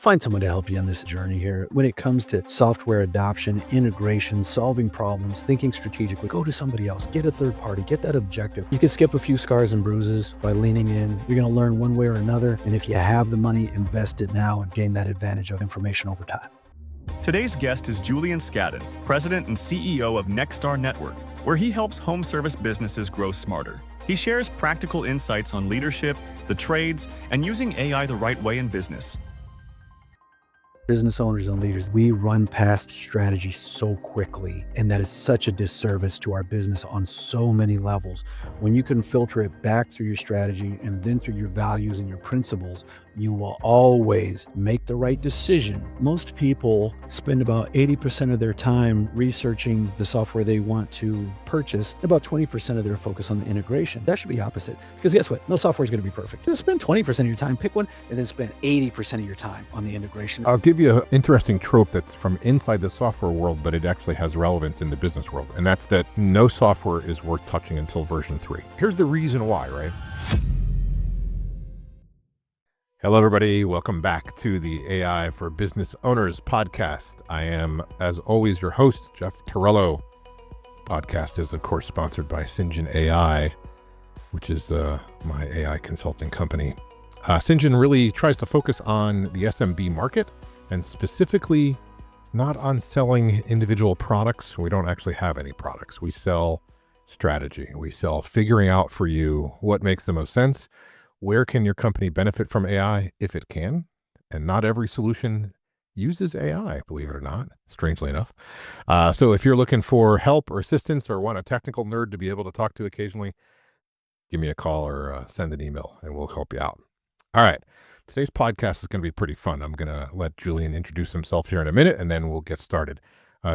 Find someone to help you on this journey here. When it comes to software adoption, integration, solving problems, thinking strategically, go to somebody else, get a third party, get that objective. You can skip a few scars and bruises by leaning in. You're going to learn one way or another. And if you have the money, invest it now and gain that advantage of information over time. Today's guest is Julian Scadden, President and CEO of Nexstar Network, where he helps home service businesses grow smarter. He shares practical insights on leadership, the trades, and using AI the right way in business. Business owners and leaders, we run past strategy so quickly, and that is such a disservice to our business on so many levels. When you can filter it back through your strategy and then through your values and your principles, you will always make the right decision. Most people spend about 80% of their time researching the software they want to purchase, about 20% of their focus on the integration. That should be opposite, because guess what? No software is going to be perfect. Just spend 20% of your time, pick one, and then spend 80% of your time on the integration. I'll give you an interesting trope that's from inside the software world, but it actually has relevance in the business world. And that's that no software is worth touching until version 3. Here's the reason why, right? Hello, everybody. Welcome back to the AI for Business Owners podcast. I am, as always, your host, Jeff Torello. Podcast is, of course, sponsored by Syngen AI, which is my AI consulting company. Syngen really tries to focus on the SMB market, and specifically not on selling individual products. We don't actually have any products. We sell strategy. We sell figuring out for you what makes the most sense. Where can your company benefit from AI if it can? And not every solution uses AI, believe it or not, strangely enough. So if you're looking for help or assistance or want a technical nerd to be able to talk to occasionally, give me a call or send an email and we'll help you out. All right. Today's podcast is going to be pretty fun. I'm going to let Julian introduce himself here in a minute and then we'll get started.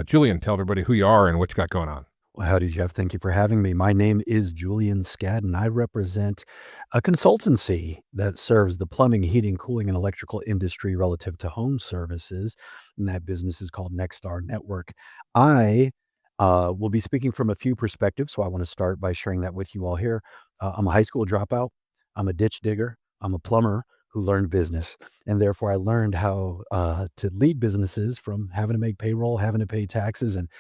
Julian, tell everybody who you are and what you got going on. Well, howdy, Jeff. Thank you for having me. My name is Julian Scadden. I represent a consultancy that serves the plumbing, heating, cooling, and electrical industry relative to home services. And that business is called Nexstar Network. I will be speaking from a few perspectives, so I want to start by sharing that with you all here. I'm a high school dropout. I'm a ditch digger. I'm a plumber who learned business. And therefore, I learned how to lead businesses from having to make payroll, having to pay taxes, and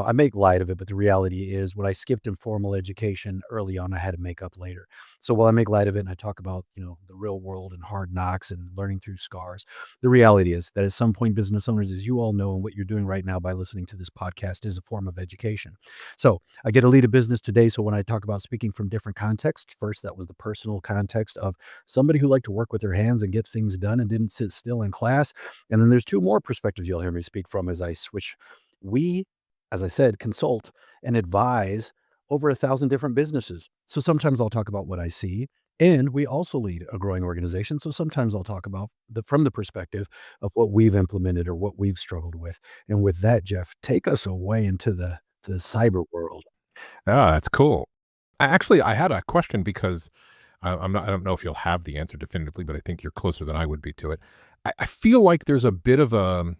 I make light of it, but the reality is when I skipped in formal education early on, I had to make up later. So while I make light of it and I talk about, the real world and hard knocks and learning through scars, the reality is that at some point, business owners, as you all know, and what you're doing right now by listening to this podcast is a form of education. So I get to lead a business today. So when I talk about speaking from different contexts, first, that was the personal context of somebody who liked to work with their hands and get things done and didn't sit still in class. And then there's two more perspectives you'll hear me speak from as I switch. As I said, consult and advise over 1,000 different businesses. So sometimes I'll talk about what I see, and we also lead a growing organization. So sometimes I'll talk about from the perspective of what we've implemented or what we've struggled with. And with that, Jeff, take us away into the cyber world. Ah, that's cool. I had a question because I don't know if you'll have the answer definitively, but I think you're closer than I would be to it. I feel like there's a bit of a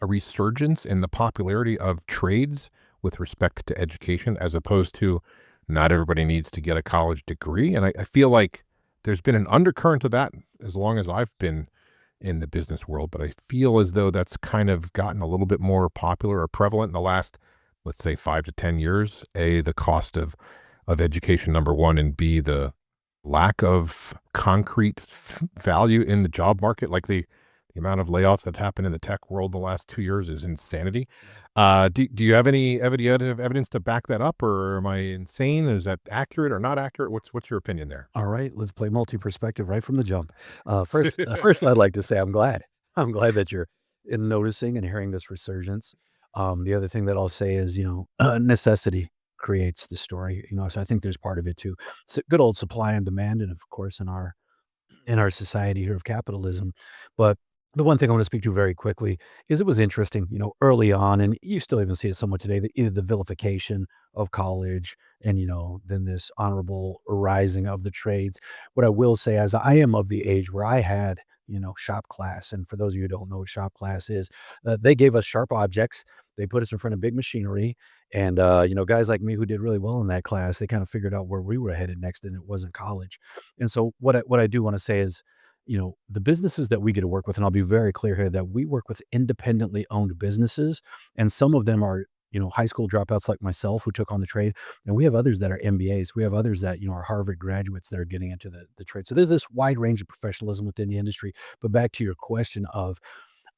resurgence in the popularity of trades with respect to education, as opposed to not everybody needs to get a college degree. And I feel like there's been an undercurrent of that as long as I've been in the business world, but I feel as though that's kind of gotten a little bit more popular or prevalent in the last, let's say, 5 to 10 years. A, the cost of education, number one, and B, the lack of concrete value in the job market. Like the amount of layoffs that happened in the tech world the last 2 years is insanity. Do you have any evidence to back that up, or am I insane? Is that accurate or not accurate? What's your opinion there? All right, let's play multi-perspective right from the jump. First, I'd like to say I'm glad. I'm glad that you're noticing and hearing this resurgence. The other thing that I'll say is, necessity creates the story. So I think there's part of it too. So good old supply and demand, and of course in our society here of capitalism. But the one thing I want to speak to very quickly is it was interesting, early on, and you still even see it somewhat today, either the vilification of college and, then this honorable rising of the trades. What I will say is I am of the age where I had, shop class. And for those of you who don't know what shop class is, they gave us sharp objects. They put us in front of big machinery. And, guys like me who did really well in that class, they kind of figured out where we were headed next, and it wasn't college. And so what I do want to say is, the businesses that we get to work with, and I'll be very clear here that we work with independently owned businesses, and some of them are, high school dropouts like myself who took on the trade, and we have others that are MBAs. We have others that, are Harvard graduates that are getting into the trade. So there's this wide range of professionalism within the industry. But back to your question of,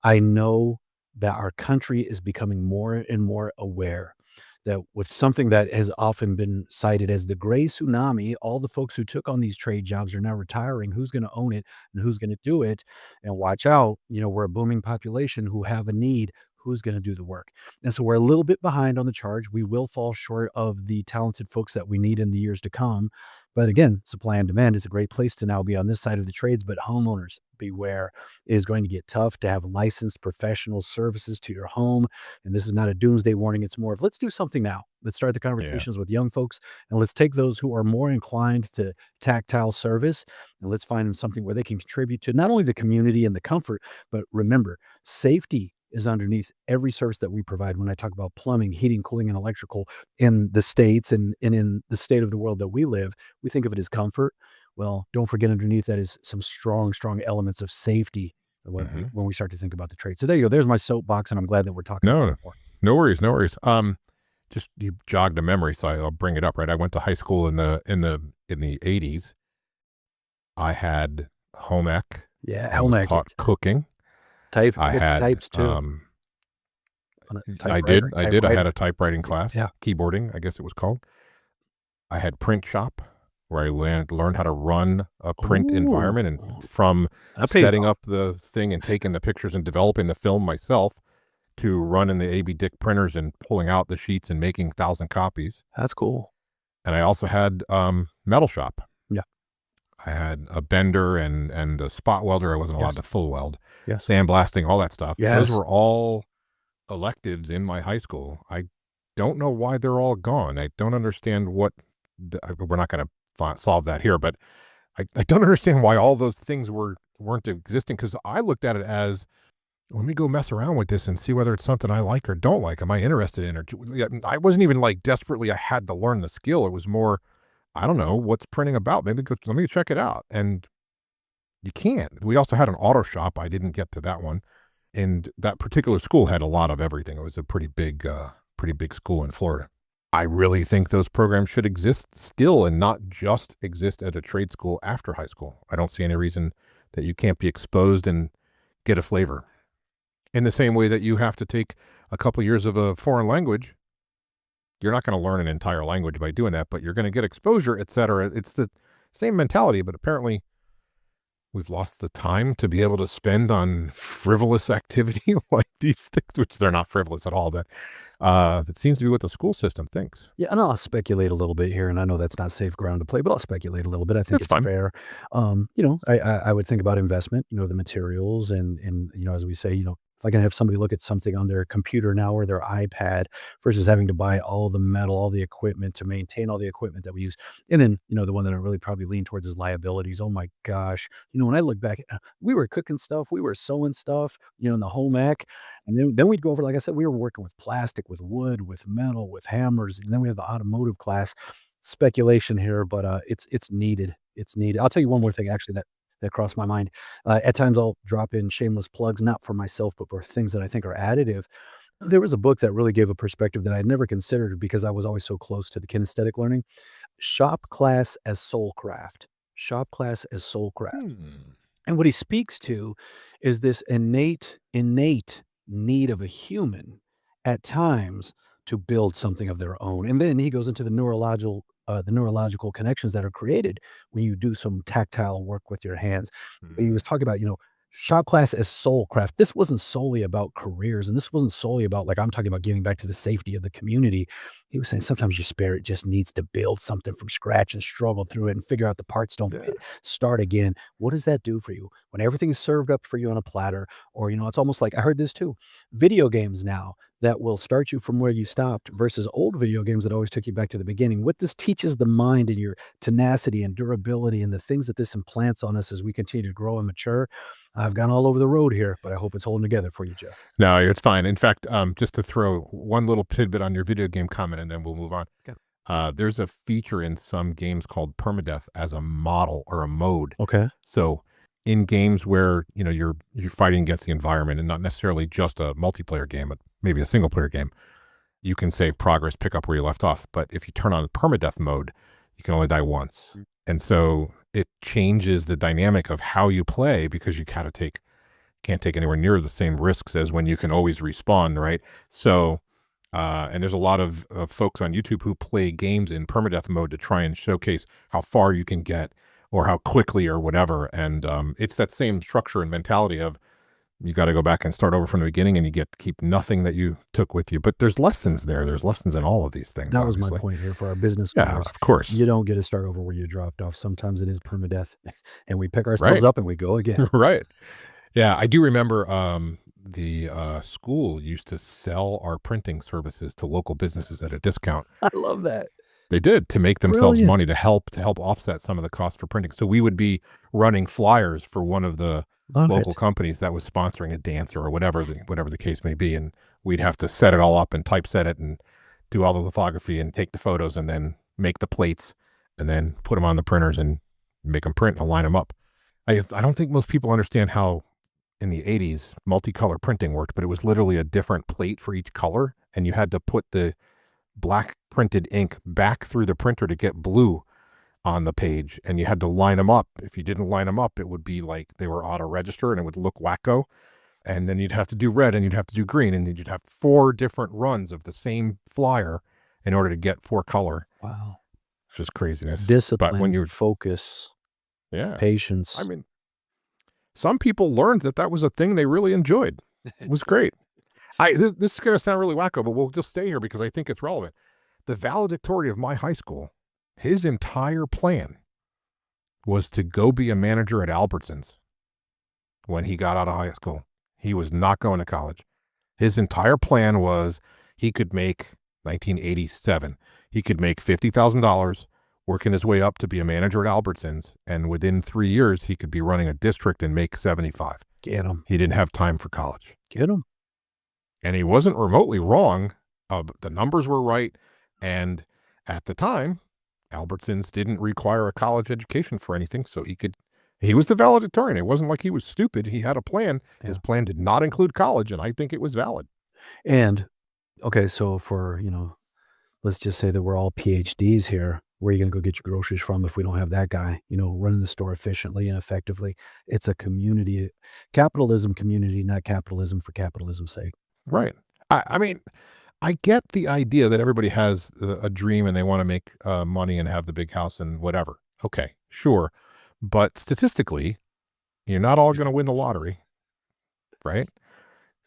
I know that our country is becoming more and more aware that with something that has often been cited as the gray tsunami, all the folks who took on these trade jobs are now retiring. Who's going to own it and who's going to do it? And watch out, we're a booming population who have a need. Who's going to do the work? And so we're a little bit behind on the charge. We will fall short of the talented folks that we need in the years to come. But again, supply and demand is a great place to now be on this side of the trades. But homeowners, beware. It is going to get tough to have licensed professional services to your home. And this is not a doomsday warning. It's more of, let's do something now. Let's start the Yeah. conversations with young folks, and let's take those who are more inclined to tactile service, and let's find them something where they can contribute to not only the community and the comfort, but remember, safety is underneath every service that we provide. When I talk about plumbing, heating, cooling, and electrical in the States and in the state of the world that we live, we think of it as comfort. Well, don't forget underneath that is some strong, strong elements of safety Hmm. when we start to think about the trade. So there you go. There's my soapbox, and I'm glad that we're talking about No, it more. no worries, no worries. Just you jogged a memory, so I'll bring it up. Right, I went to high school in the 80s. I had home ec. Yeah, I was Helmack taught it. cooking. Type. I You got the had types too on a I did, typewriter. I had Typewriter. a typewriting class, Yeah. keyboarding, I guess it was called. I had print shop where I learned how to run a print Ooh, environment, and from that pays setting off. up the thing and taking the pictures and developing the film myself to running the AB Dick printers and pulling out the sheets and making 1,000 copies. That's cool. And I also had metal shop. Yeah. I had a bender and a spot welder. I wasn't allowed Yes. to full weld, Yes. sandblasting, all that stuff. Those Yes. were all electives in my high school. I don't know why they're all gone. I don't understand we're not going to solve that here, but I don't understand why all those things weren't existing, because I looked at it as, let me go mess around with this and see whether it's something I like or don't like. Am I interested in it? Yeah, I wasn't even like desperately, I had to learn the skill. It was more, I don't know, what's printing about? Let me check it out. And you can't. We also had an auto shop. I didn't get to that one. And that particular school had a lot of everything. It was a pretty big school in Florida. I really think those programs should exist still and not just exist at a trade school after high school. I don't see any reason that you can't be exposed and get a flavor. In the same way that you have to take a couple years of a foreign language, you're not going to learn an entire language by doing that, but you're going to get exposure, etc. It's the same mentality, but apparently we've lost the time to be able to spend on frivolous activity like these things, which they're not frivolous at all, but that seems to be what the school system thinks. Yeah, and I'll speculate a little bit here, and I know that's not safe ground to play, but I'll speculate a little bit. I think That's it's fine. fair. I would think about investment, the materials, and as we say, if I can have somebody look at something on their computer now or their iPad versus having to buy all the metal, all the equipment to maintain all the equipment that we use. And then, the one that I really probably lean towards is liabilities. Oh my gosh. When I look back, we were cooking stuff, we were sewing stuff, in the home ec. And then we'd go over, like I said, we were working with plastic, with wood, with metal, with hammers, and then we have the automotive class. Speculation here, but it's needed. It's needed. I'll tell you one more thing actually that crossed my mind. At times I'll drop in shameless plugs, not for myself, but for things that I think are additive. There was a book that really gave a perspective that I'd never considered because I was always so close to the kinesthetic learning. Shop Class as Soul Craft. Shop Class as Soul Craft. Hmm. And what he speaks to is this innate need of a human at times to build something of their own. And then he goes into the neurological connections that are created when you do some tactile work with your hands. But he Hmm. was talking about, shop class as soul craft. This wasn't solely about careers, and this wasn't solely about, like, I'm talking about giving back to the safety of the community. He was saying sometimes your spirit just needs to build something from scratch and struggle through it and figure out the parts don't Yeah. fit. Start again. What does that do for you? When everything is served up for you on a platter, or, it's almost like I heard this too. Video games now that will start you from where you stopped versus old video games that always took you back to the beginning. What this teaches the mind and your tenacity and durability and the things that this implants on us as we continue to grow and mature. I've gone all over the road here, but I hope it's holding together for you, Jeff. No, it's fine. In fact, just to throw one little tidbit on your video game comment, and then we'll move on. Okay. There's a feature in some games called permadeath as a model or a mode. Okay. So in games where, you're fighting against the environment and not necessarily just a multiplayer game, but maybe a single player game, you can save progress, pick up where you left off. But if you turn on permadeath mode, you can only die once. And so it changes the dynamic of how you play, because you can't take anywhere near the same risks as when you can always respawn, right? So, and there's a lot of folks on YouTube who play games in permadeath mode to try and showcase how far you can get or how quickly or whatever. And it's that same structure and mentality of, you got to go back and start over from the beginning, and you get to keep nothing that you took with you. But there's lessons there. There's lessons in all of these things. That was my obviously. point here for our business Yeah, owners. of course. You don't get to start over where you dropped off. Sometimes it is permadeath, and we pick ourselves Right. up and we go again. Right. Yeah, I do remember the school used to sell our printing services to local businesses at a discount. I love that. They did, to make themselves Brilliant. money, to help offset some of the cost for printing. So we would be running flyers for one of the Love local it. companies that was sponsoring a dancer or whatever the case may be, and we'd have to set it all up and typeset it and do all the lithography and take the photos and then make the plates and then put them on the printers and make them print and line them up. I don't think most people understand how in the 80s multicolor printing worked, but it was literally a different plate for each color, and you had to put the black printed ink back through the printer to get blue on the page, and you had to line them up. If you didn't line them up, it would be like they were auto register and it would look wacko. And then you'd have to do red and you'd have to do green, and then you'd have 4 different runs of the same flyer in order to get 4 color. Wow. It's just craziness. Discipline, But when you're, focus, yeah, patience. I mean, some people learned that was a thing they really enjoyed. It was great. This is going to sound really wacko, but we'll just stay here because I think it's relevant. The valedictorian of my high school, his entire plan was to go be a manager at Albertsons when he got out of high school. He was not going to college. His entire plan was he could make 1987. He could make $50,000 working his way up to be a manager at Albertsons, and within 3 years he could be running a district and make 75. Get him. He didn't have time for college. Get him. And he wasn't remotely wrong. The numbers were right. And at the time, Albertsons didn't require a college education for anything. So he was the valedictorian. It wasn't like he was stupid. He had a plan. Yeah. His plan did not include college. And I think it was valid. And, okay, so for, let's just say that we're all PhDs here. Where are you going to go get your groceries from if we don't have that guy, running the store efficiently and effectively? It's a community, capitalism community, not capitalism for capitalism's sake. Right. I mean, I get the idea that everybody has a dream and they want to make money and have the big house and whatever. Okay, sure. But statistically, you're not all going to win the lottery, right?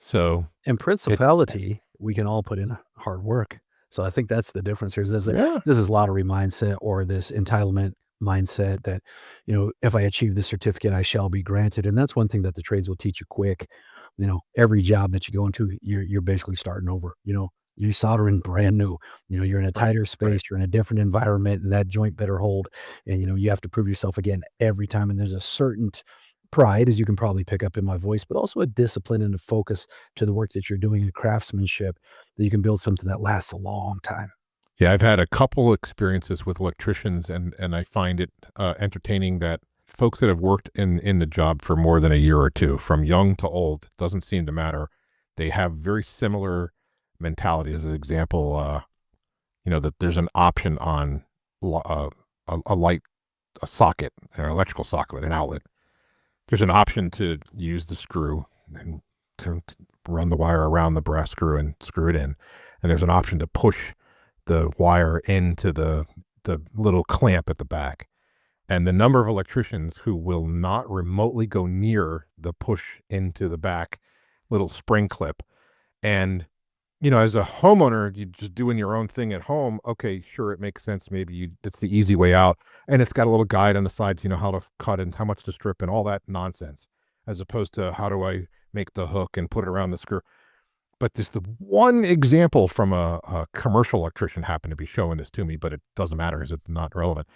So in principality, we can all put in hard work. So I think that's the difference here. This is lottery mindset, or this entitlement mindset that, if I achieve this certificate, I shall be granted. And that's one thing that the trades will teach you quick. Every job that you go into, you're basically starting over. You're soldering brand new. You're in a tighter space, you're in a different environment, and that joint better hold. And, you have to prove yourself again every time. And there's a certain pride, as you can probably pick up in my voice, but also a discipline and a focus to the work that you're doing in craftsmanship, that you can build something that lasts a long time. Yeah, I've had a couple experiences with electricians, and I find it entertaining that folks that have worked in the job for more than a year or two, from young to old, doesn't seem to matter. They have very similar mentality. As an example, that there's an option on a light, a socket, an electrical socket, an outlet. There's an option to use the screw and to run the wire around the brass screw and screw it in. And there's an option to push the wire into the little clamp at the back. And the number of electricians who will not remotely go near the push into the back little spring clip. And, as a homeowner, you're just doing your own thing at home. Okay, sure, it makes sense. Maybe it's the easy way out. And it's got a little guide on the side, how to cut and how much to strip and all that nonsense, as opposed to how do I make the hook and put it around the screw. But there's the one example from a commercial electrician happened to be showing this to me, but it doesn't matter because it's not relevant.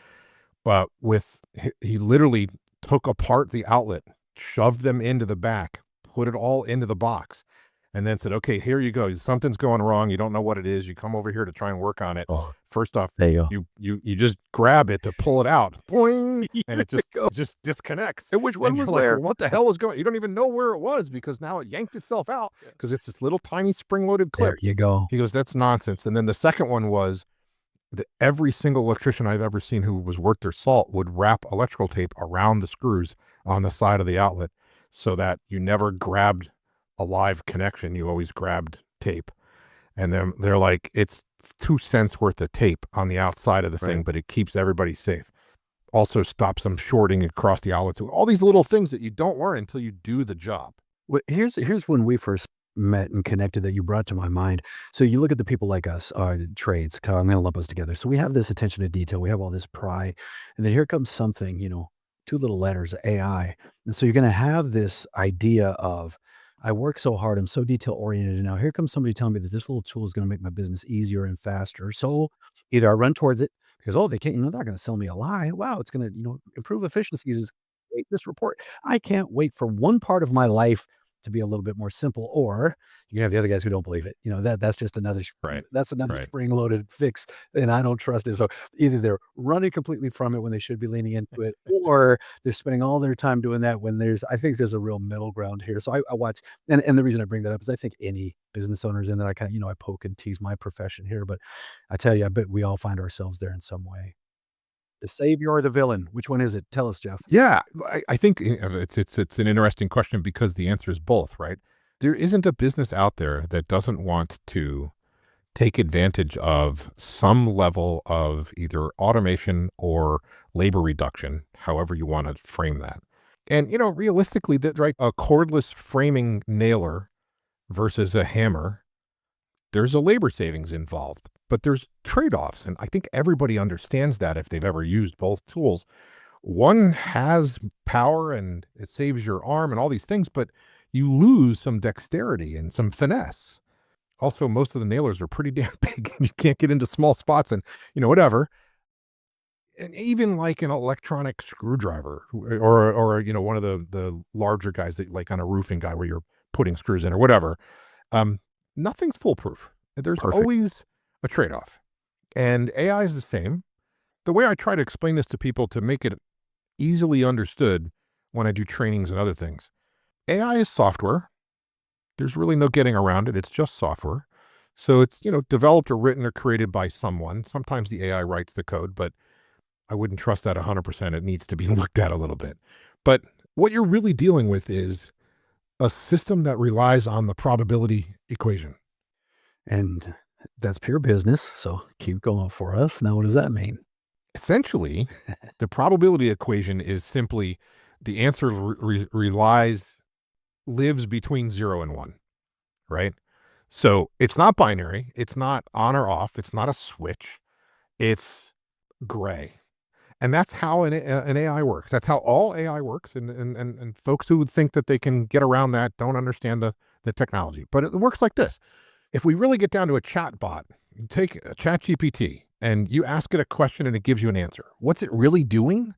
He literally took apart the outlet, shoved them into the back, put it all into the box, and then said, okay, here you go. Something's going wrong. You don't know what it is. You come over here to try and work on it. Oh, First off, there you go. you just grab it to pull it out, boing, and it There you go. just disconnects. And which one And you're was like, where? well, what the hell was going? You don't even know where it was because now it yanked itself out because it's this little tiny spring-loaded clip. There you go. He goes, that's nonsense. And then the second one was that every single electrician I've ever seen who was worth their salt would wrap electrical tape around the screws on the side of the outlet so that you never grabbed a live connection. You always grabbed tape. And then they're like, it's 2 cents worth of tape on the outside of the thing, but it keeps everybody safe. Also stops them shorting across the outlets. All these little things that you don't learn until you do the job. Well, here's when we first met and connected that you brought to my mind. So you look at the people like us, trades. I'm going to lump us together. So we have this attention to detail. We have all this pride, and then here comes something. 2 little letters, AI, and so you're going to have this idea of, I work so hard. I'm so detail oriented, and now here comes somebody telling me that this little tool is going to make my business easier and faster. So either I run towards it because they can't. They're not going to sell me a lie. Wow, it's going to improve efficiencies. Wait, this report. I can't wait for one part of my life to be a little bit more simple, or you can have the other guys who don't believe it. That's just another Right. that's another Right. spring-loaded fix, and I don't trust it. So either they're running completely from it when they should be leaning into it, or they're spending all their time doing that when I think there's a real middle ground here. So I watch, and the reason I bring that up is I think any business owners in that I kind of, I poke and tease my profession here, but I tell you, I bet we all find ourselves there in some way. The savior or the villain? Which one is it? Tell us, Jeff. Yeah, I think it's an interesting question because the answer is both, right? There isn't a business out there that doesn't want to take advantage of some level of either automation or labor reduction, however you want to frame that. And realistically, that right, a cordless framing nailer versus a hammer, there's a labor savings involved, but there's trade-offs, and I think everybody understands that if they've ever used both tools. One has power and it saves your arm and all these things, but you lose some dexterity and some finesse. Also, most of the nailers are pretty damn big and you can't get into small spots and, whatever. And even like an electronic screwdriver or one of the larger guys that like on a roofing guy where you're putting screws in or whatever, nothing's foolproof. There's Perfect. always a trade-off. And AI is the same. The way I try to explain this to people to make it easily understood when I do trainings and other things, AI is software. There's really no getting around it. It's just software. So it's, developed or written or created by someone. Sometimes the AI writes the code, but I wouldn't trust that 100%. It needs to be looked at a little bit. But what you're really dealing with is a system that relies on the probability equation. And that's pure business. So keep going for us. Now, what does that mean? Essentially, the probability equation is simply the answer lives between 0 and 1, right? So it's not binary. It's not on or off. It's not a switch. It's gray. And that's how an AI works. That's how all AI works. And folks who would think that they can get around that don't understand the technology. But it works like this. If we really get down to a chat bot, you take a chat GPT and you ask it a question and it gives you an answer. What's it really doing?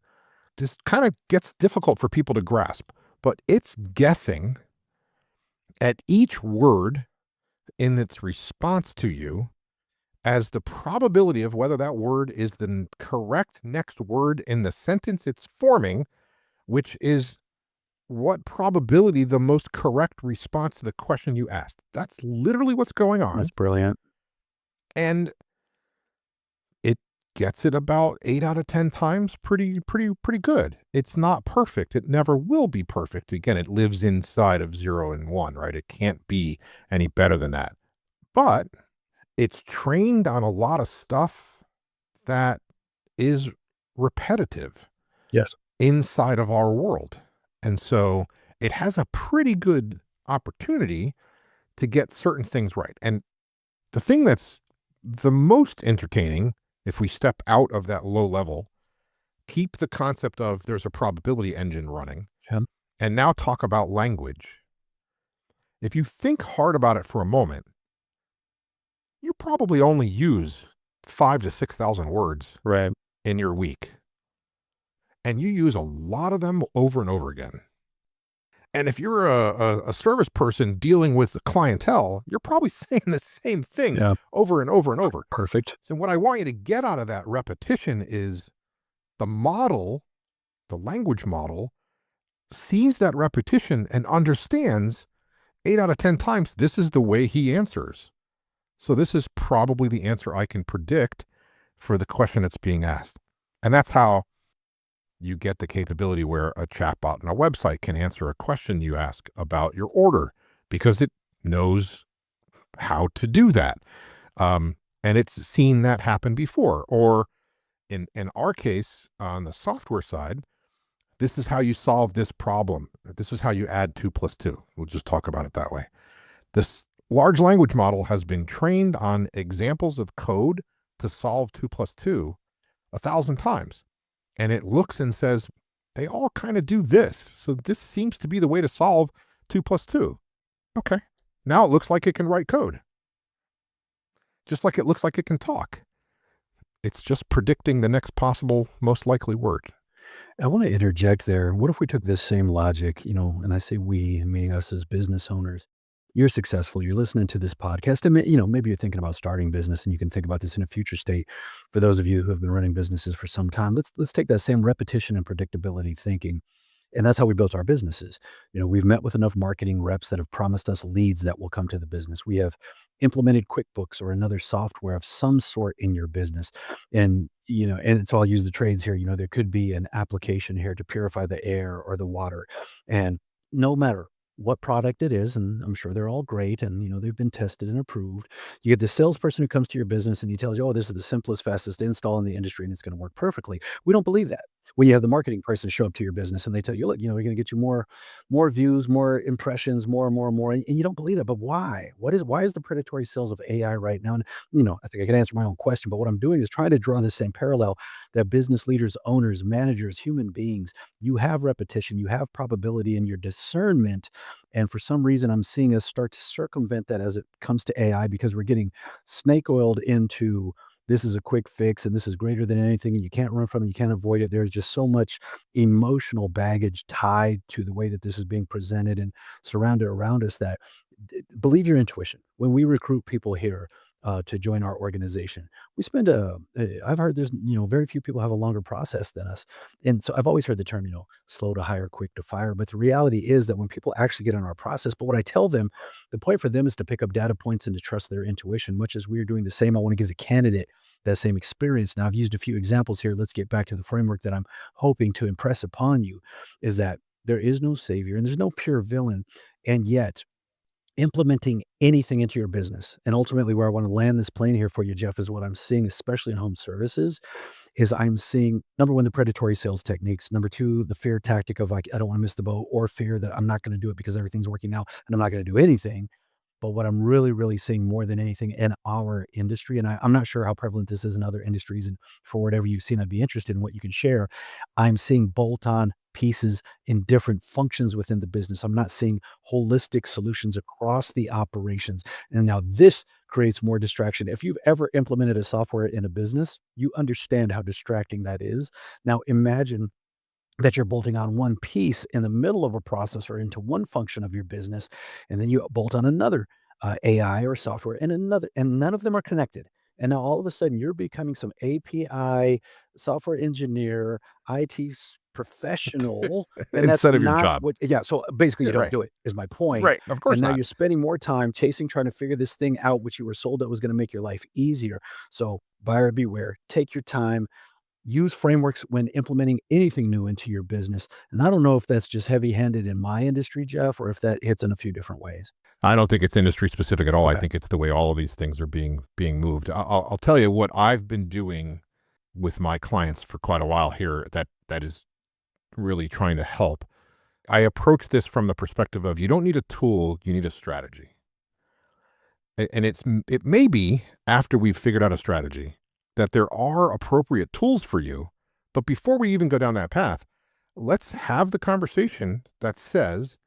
This kind of gets difficult for people to grasp, but it's guessing at each word in its response to you as the probability of whether that word is the correct next word in the sentence it's forming, which is what probability the most correct response to the question you asked. That's literally what's going on. That's brilliant. And it gets it about 8 out of 10 times pretty good. It's not perfect. It never will be perfect. Again, it lives inside of 0 and 1, right? It can't be any better than that. But it's trained on a lot of stuff that is repetitive. Yes. Inside of our world. And so it has a pretty good opportunity to get certain things right. And the thing that's the most entertaining, if we step out of that low level, keep the concept of there's a probability engine running, and now talk about language. If you think hard about it for a moment, you probably only use 5,000 to 6,000 words in your week. And you use a lot of them over and over again. And if you're a service person dealing with the clientele, you're probably saying the same things Yeah, over and over and over. perfect. So what I want you to get out of that repetition is the model, the language model, sees that repetition and understands 8 out of 10 times this is the way he answers. So this is probably the answer I can predict for the question that's being asked. And that's how you get the capability where a chatbot on a website can answer a question you ask about your order because it knows how to do that. And it's seen that happen before. Or in our case, on the software side, this is how you solve this problem. This is how you add 2 plus 2. We'll just talk about it that way. This large language model has been trained on examples of code to solve 2 plus 2 1,000 times. And it looks and says, they all kind of do this. So this seems to be the way to solve 2 plus 2. Okay. Now it looks like it can write code. Just like it looks like it can talk. It's just predicting the next possible, most likely word. I want to interject there. What if we took this same logic, and I say we, meaning us as business owners. You're successful. You're listening to this podcast, and maybe you're thinking about starting business, and you can think about this in a future state. For those of you who have been running businesses for some time, let's take that same repetition and predictability thinking. And that's how we built our businesses. We've met with enough marketing reps that have promised us leads that will come to the business. We have implemented QuickBooks or another software of some sort in your business. And so I'll use the trades here. There could be an application here to purify the air or the water. And no matter what product it is, and I'm sure they're all great and they've been tested and approved. You get the salesperson who comes to your business and he tells you, "Oh, this is the simplest, fastest install in the industry and it's going to work perfectly." We don't believe that. When you have the marketing person show up to your business and they tell you, "Look, we're going to get you more views, more impressions, more and more and more," and you don't believe that. But why? Why is the predatory sales of AI right now? And I think I can answer my own question, but what I'm doing is trying to draw the same parallel that business leaders, owners, managers, human beings, you have repetition, you have probability in your discernment. And for some reason, I'm seeing us start to circumvent that as it comes to AI because we're getting snake oiled into this is a quick fix and this is greater than anything and you can't run from it, you can't avoid it. There's just so much emotional baggage tied to the way that this is being presented and surrounded around us that believe your intuition. When we recruit people here to join our organization, we spend I've heard there's, very few people have a longer process than us. And so I've always heard the term, slow to hire, quick to fire. But the reality is that when people actually get on our process, but what I tell them, the point for them is to pick up data points and to trust their intuition, much as we're doing the same. I want to give the candidate that same experience. Now, I've used a few examples here. Let's get back to the framework that I'm hoping to impress upon you is that there is no savior and there's no pure villain. And yet, implementing anything into your business, and ultimately where I want to land this plane here for you, Jeff, is what I'm seeing, especially in home services, is I'm seeing, number one, the predatory sales techniques. Number two, the fear tactic of like, I don't want to miss the boat, or fear that I'm not going to do it because everything's working now and I'm not going to do anything. But what I'm really, really seeing more than anything in our industry, and I'm not sure how prevalent this is in other industries, and for whatever you've seen, I'd be interested in what you can share. I'm seeing bolt-on pieces in different functions within the business. I'm not seeing holistic solutions across the operations. And now this creates more distraction. If you've ever implemented a software in a business, you understand how distracting that is. Now imagine that you're bolting on one piece in the middle of a process or into one function of your business, and then you bolt on another AI or software and another, and none of them are connected. And now all of a sudden you're becoming some API software engineer, professional, and that's Instead of your not job. what. Yeah. So basically, Yeah, you don't right. do it. Is my point. Right. Of And course now not. you're spending more time chasing, trying to figure this thing out, which you were sold that was going to make your life easier. So buyer beware. Take your time, use frameworks when implementing anything new into your business. And I don't know if that's just heavy handed in my industry, Jeff, or if that hits in a few different ways. I don't think it's industry specific at all. I Okay. think it's the way all of these things are being moved. I'll tell you what I've been doing with my clients for quite a while here that is really trying to help. I approach this from the perspective of you don't need a tool, you need a strategy. And it may be after we've figured out a strategy that there are appropriate tools for you. But before we even go down that path, let's have the conversation that says,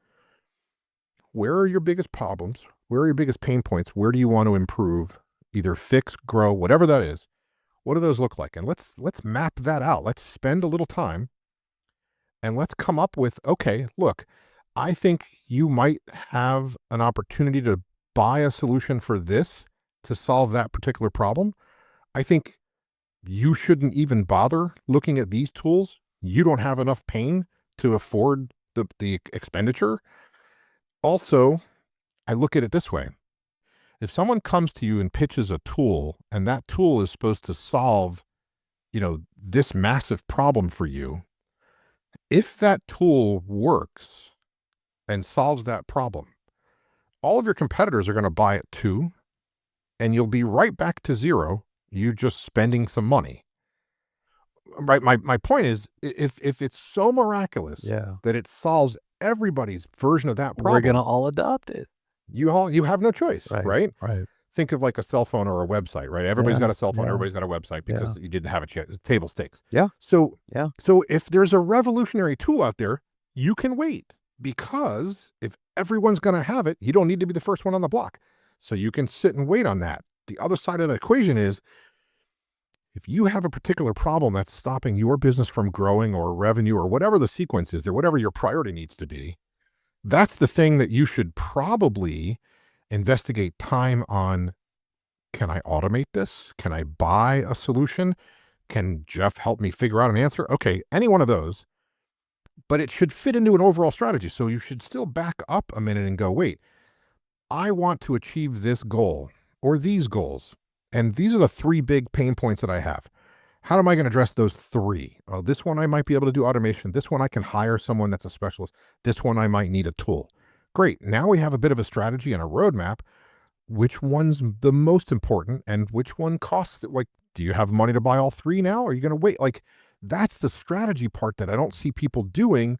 where are your biggest problems? Where are your biggest pain points? Where do you want to improve, either fix, grow, whatever that is? What do those look like? And let's map that out. Let's spend a little time and let's come up with, okay, look, I think you might have an opportunity to buy a solution for this to solve that particular problem. I think you shouldn't even bother looking at these tools. You don't have enough pain to afford the expenditure. Also, I look at it this way. If someone comes to you and pitches a tool and that tool is supposed to solve, this massive problem for you, if that tool works and solves that problem, all of your competitors are going to buy it too, and you'll be right back to zero. You're just spending some money. Right. My point is, if it's so miraculous Yeah. that it solves everybody's version of that We're problem, gonna all adopt it. you have no choice, Right, right? right. Think of like a cell phone or a website, right? Everybody's Yeah, got a cell phone, yeah, everybody's got a website yeah. because you didn't have it yet. It's table stakes. Yeah, So yeah. so if there's a revolutionary tool out there, you can wait, because if everyone's going to have it, you don't need to be the first one on the block. So you can sit and wait on that. The other side of the equation is, if you have a particular problem that's stopping your business from growing or revenue or whatever the sequence is or whatever your priority needs to be, that's the thing that you should probably investigate time on. Can I automate this? Can I buy a solution? Can Jeff help me figure out an answer? Okay, any one of those, but it should fit into an overall strategy. So you should still back up a minute and go, wait, I want to achieve this goal or these goals. And these are the three big pain points that I have. How am I going to address those three? Well, this one I might be able to do automation. This one I can hire someone that's a specialist. This one I might need a tool. Great. Now we have a bit of a strategy and a roadmap. Which one's the most important and which one costs? Like, do you have money to buy all three now? Are you going to wait? Like, that's the strategy part that I don't see people doing,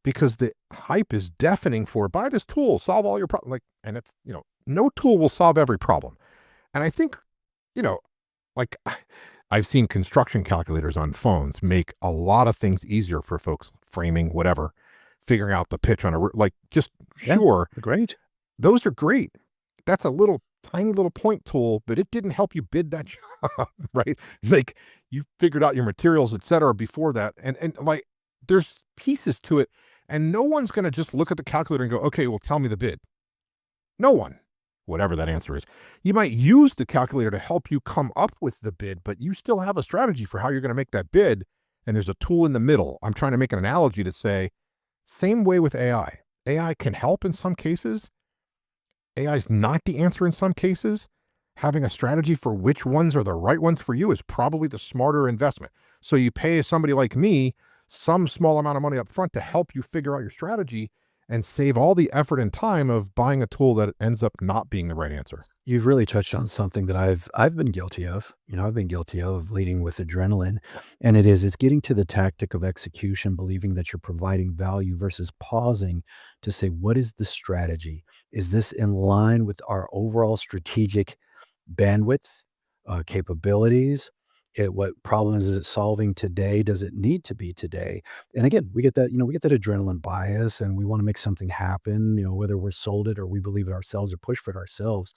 because the hype is deafening for buy this tool, solve all your problems. Like, and it's, no tool will solve every problem. And I think, you know, like I've seen construction calculators on phones make a lot of things easier for folks, framing, whatever, figuring out the pitch on a, like, just Yeah, sure. great. Those are great. That's a little tiny little point tool, but it didn't help you bid that job, right? Like, you figured out your materials, et cetera, before that. And like, there's pieces to it, and no one's going to just look at the calculator and go, okay, well, tell me the bid. No one, whatever that answer is. You might use the calculator to help you come up with the bid, but you still have a strategy for how you're going to make that bid. And there's a tool in the middle. I'm trying to make an analogy to say, same way with AI. AI can help in some cases. AI is not the answer in some cases. Having a strategy for which ones are the right ones for you is probably the smarter investment. So you pay somebody like me some small amount of money up front to help you figure out your strategy and save all the effort and time of buying a tool that ends up not being the right answer. You've really touched on something that I've been guilty of. I've been guilty of leading with adrenaline, and it's getting to the tactic of execution, believing that you're providing value versus pausing to say, what is the strategy? Is this in line with our overall strategic bandwidth, capabilities? What problems is it solving today? Does it need to be today? And again, we get that, we get that adrenaline bias and we want to make something happen, whether we're sold it or we believe it ourselves or push for it ourselves.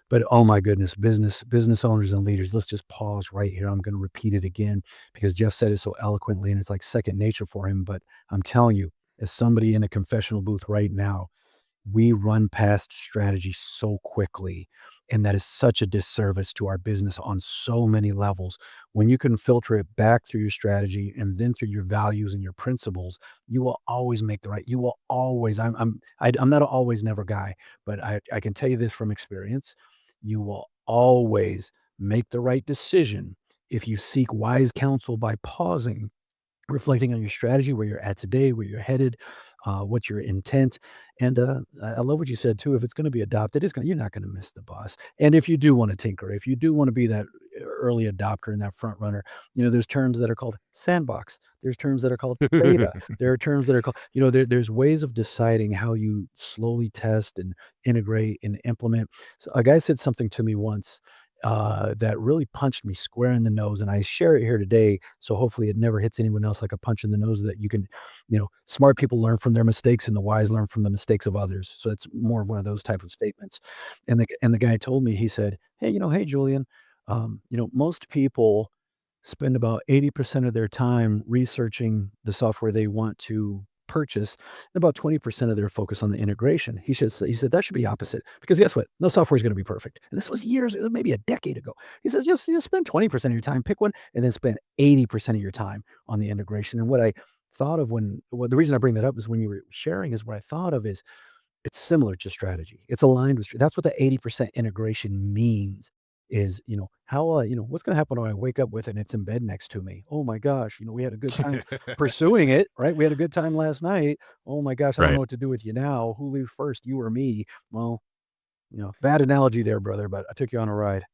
But oh my goodness, business owners and leaders, let's just pause right here. I'm going to repeat it again because Jeff said it so eloquently and it's like second nature for him. But I'm telling you, as somebody in a confessional booth right now, we run past strategy so quickly, and that is such a disservice to our business on so many levels. When you can filter it back through your strategy and then through your values and your principles, you will always make the right. You will always. I'm not an always never guy, but I can tell you this from experience. You will always make the right decision if you seek wise counsel by pausing, reflecting on your strategy, where you're at today, where you're headed, what's your intent. And I love what you said too. If it's going to be adopted, you're not going to miss the bus. And if you do want to tinker, if you do want to be that early adopter and that front runner, there's terms that are called sandbox. There's terms that are called beta. There are terms that are called, there's ways of deciding how you slowly test and integrate and implement. So a guy said something to me once that really punched me square in the nose. And I share it here today. So hopefully it never hits anyone else like a punch in the nose, that you can, smart people learn from their mistakes and the wise learn from the mistakes of others. So it's more of one of those type of statements. And the guy told me, he said, hey, hey, Julian, most people spend about 80% of their time researching the software they want to purchase and about 20% of their focus on the integration. He said that should be opposite because guess what? No software is going to be perfect. And this was years, maybe a decade ago. He says just spend 20% of your time, pick one, and then spend 80% of your time on the integration. And what I thought of the reason I bring that up is when you were sharing is what I thought of is it's similar to strategy. It's aligned with that's what the 80% integration means is, what's gonna happen when I wake up with it and it's in bed next to me? Oh my gosh, we had a good time pursuing it, right? We had a good time last night. Oh my gosh, I don't know Right. what to do with you now. Who leaves first, you or me? Well, bad analogy there, brother, but I took you on a ride.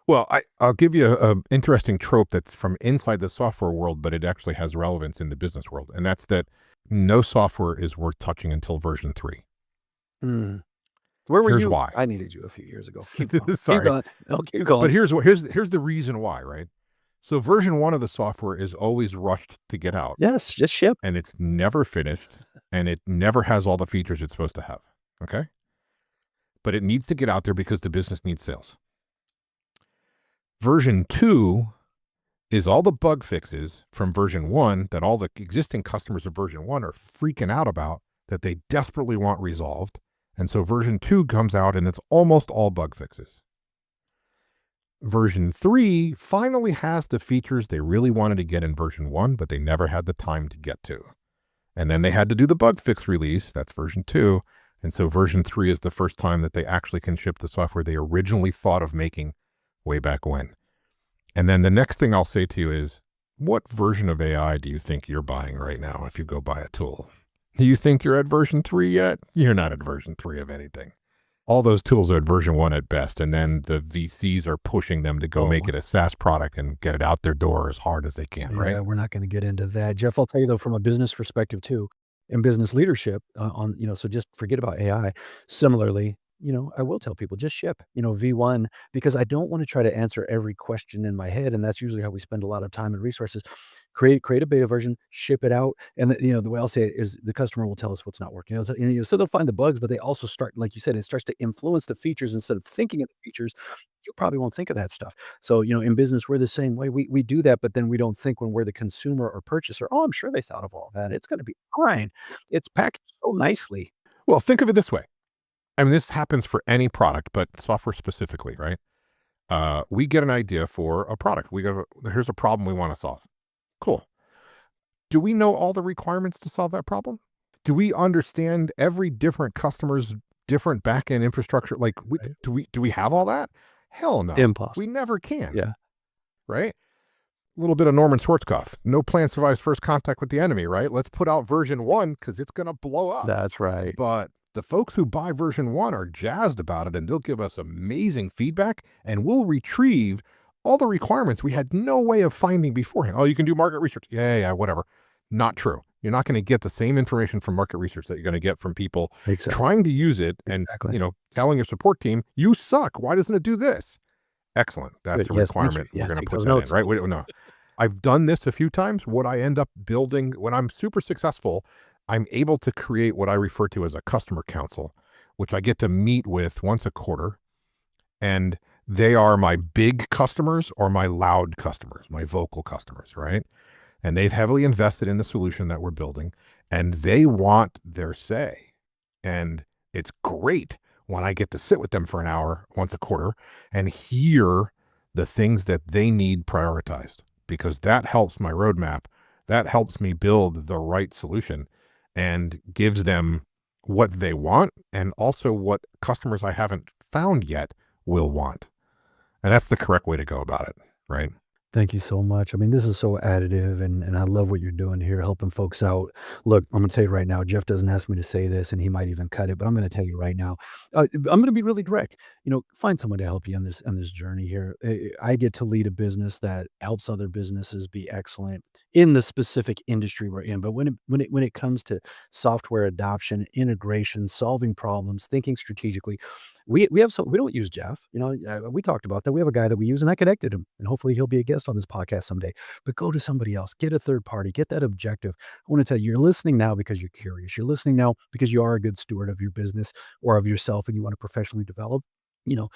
Well, I'll give you a interesting trope that's from inside the software world, but it actually has relevance in the business world, and that's that no software is worth touching until version 3. Mm. Where were Here's you? why. I needed you a few years ago. Keep going. Keep Sorry. going. No, keep But going. here's the reason why, right? So version 1 of the software is always rushed to get out, Yes, just ship. and it's never finished, and it never has all the features it's supposed to have, okay? But it needs to get out there because the business needs sales. Version 2 is all the bug fixes from version 1 that all the existing customers of version 1 are freaking out about that they desperately want resolved. And so version 2 comes out and it's almost all bug fixes. Version 3 finally has the features they really wanted to get in version 1, but they never had the time to get to. And then they had to do the bug fix release, that's version 2. And so version 3 is the first time that they actually can ship the software they originally thought of making way back when. And then the next thing I'll say to you is, what version of AI do you think you're buying right now if you go buy a tool? Do you think you're at version 3 yet? You're not at version 3 of anything. All those tools are at version 1 at best, and then the VCs are pushing them to go make Oh. it a SaaS product and get it out their door as hard as they can, right? Yeah, we're not gonna get into that. Jeff, I'll tell you though, from a business perspective too, in business leadership, so just forget about AI. Similarly, I will tell people just ship, V1, because I don't want to try to answer every question in my head. And that's usually how we spend a lot of time and resources. Create a beta version, ship it out. And the way I'll say it is the customer will tell us what's not working. So they'll find the bugs, but they also start, like you said, it starts to influence the features instead of thinking of the features. You probably won't think of that stuff. So, in business, we're the same way. We do that, but then we don't think when we're the consumer or purchaser, oh, I'm sure they thought of all that. It's going to be fine. It's packaged so nicely. Well, think of it this way. I mean, this happens for any product, but software specifically, right? We get an idea for a product. Here's a problem we want to solve. Cool. Do we know all the requirements to solve that problem? Do we understand every different customer's different backend infrastructure? Like, Right. do we have all that? Hell no. We Impossible. never can. Yeah, Right? A little bit of Norman Schwarzkopf. No plan survives first contact with the enemy, right? Let's put out version 1 because it's going to blow up. that's right. But the folks who buy version 1 are jazzed about it, and they'll give us amazing feedback, and we'll retrieve all the requirements we had no way of finding beforehand. Oh, you can do market research. Yeah, whatever. Not true. You're not going to get the same information from market research that you're going to get from people Exactly. trying to use it and Exactly. telling your support team, you suck. Why doesn't it do this? Excellent. That's Good. a Yes, thank you. requirement. Yeah, We're going to take put those that notes. in, right? No. I've done this a few times. What I end up building when I'm super successful, I'm able to create what I refer to as a customer council, which I get to meet with once a quarter. And they are my big customers or my loud customers, my vocal customers, right? And they've heavily invested in the solution that we're building, and they want their say. And it's great when I get to sit with them for an hour once a quarter and hear the things that they need prioritized, because that helps my roadmap. That helps me build the right solution and gives them what they want and also what customers I haven't found yet will want. And that's the correct way to go about it, right? Thank you so much. I mean, this is so additive, and I love what you're doing here, helping folks out. Look, I'm gonna tell you right now, Jeff doesn't ask me to say this, and he might even cut it, but I'm gonna tell you right now. I'm gonna be really direct. Find someone to help you on this journey here. I get to lead a business that helps other businesses be excellent in the specific industry we're in. But when it comes to software adoption, integration, solving problems, thinking strategically, we have some. We don't use Jeff. We talked about that. We have a guy that we use, and I connected him, and hopefully he'll be a guest on this podcast someday. But go to somebody else, get a third party, get that objective. I want to tell you, you're listening now because you're curious. You're listening now because you are a good steward of your business or of yourself, and you want to professionally develop. You know,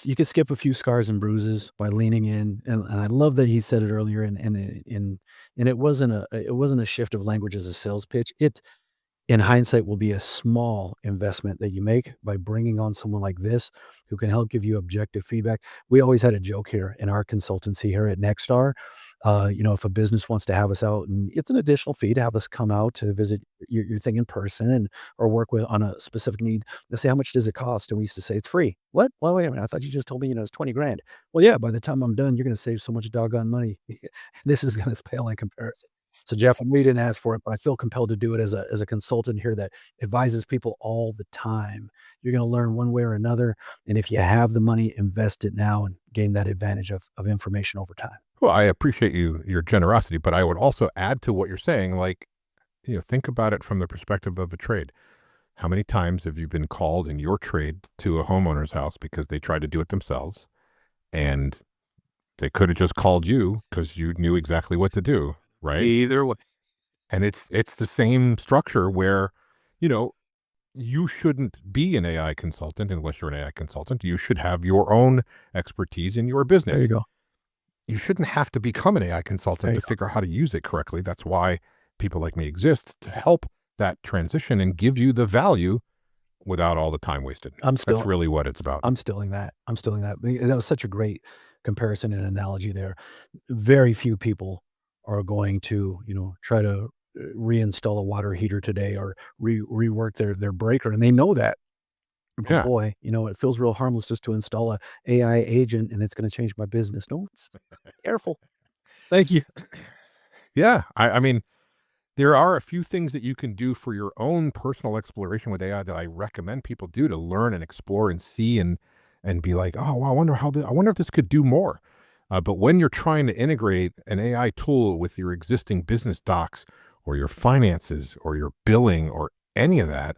You could skip a few scars and bruises by leaning in, and I love that he said it earlier, and it wasn't a shift of language as a sales pitch. It in hindsight will be a small investment that you make by bringing on someone like this who can help give you objective feedback. We always had a joke here in our consultancy here at Nexstar. If a business wants to have us out, and it's an additional fee to have us come out to visit your thing in person and or work with on a specific need. They say, how much does it cost? And we used to say it's free. What? Well, wait a minute. I thought you just told me, it's 20 grand. Well, yeah, by the time I'm done, you're going to save so much doggone money. This is going to pale in comparison. So, Jeff, I know you didn't ask for it, but I feel compelled to do it as a consultant here that advises people all the time. You're going to learn one way or another, and if you have the money, invest it now and gain that advantage of information over time. Well, I appreciate your generosity, but I would also add to what you're saying, like, think about it from the perspective of a trade. How many times have you been called in your trade to a homeowner's house because they tried to do it themselves, and they could have just called you because you knew exactly what to do, right? Either way. And it's the same structure where, you shouldn't be an AI consultant unless you're an AI consultant. You should have your own expertise in your There you business. go. You shouldn't have to become an AI consultant There to you go. figure out how to use it correctly. That's why people like me exist, to help that transition and give you the value without all the time wasted. I'm That's still really what it's about. I'm stealing that. I'm stealing that. That was such a great comparison and analogy there. Very few people are going to, try to reinstall a water heater today or rework their breaker, and they know that. But Yeah. boy, it feels real harmless just to install a AI agent, and it's going to change my business. No, it's careful. Thank you. Yeah. I mean, there are a few things that you can do for your own personal exploration with AI that I recommend people do to learn and explore and see and be like, oh, well, I wonder if this could do more. But when you're trying to integrate an AI tool with your existing business docs or your finances or your billing or any of that,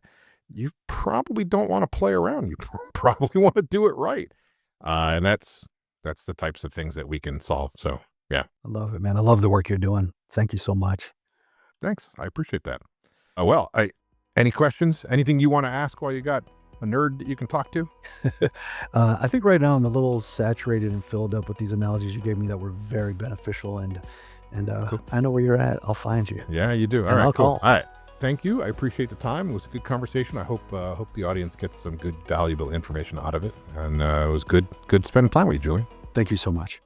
you probably don't want to play around. You probably want to do it right. And that's the types of things that we can solve. So yeah, I love it, man. I love the work you're doing. Thank you so much. thanks. I appreciate that. Any questions? Anything you want to ask while you got a nerd that you can talk to? I think right now I'm a little saturated and filled up with these analogies you gave me that were very beneficial, and Cool. I know where you're at. I'll find you, Yeah, you do. All and right, I'll cool. call. All right. Thank you. I appreciate the time. It was a good conversation. I hope the audience gets some good, valuable information out of it. And it was good spending time with you, Julian. Thank you so much.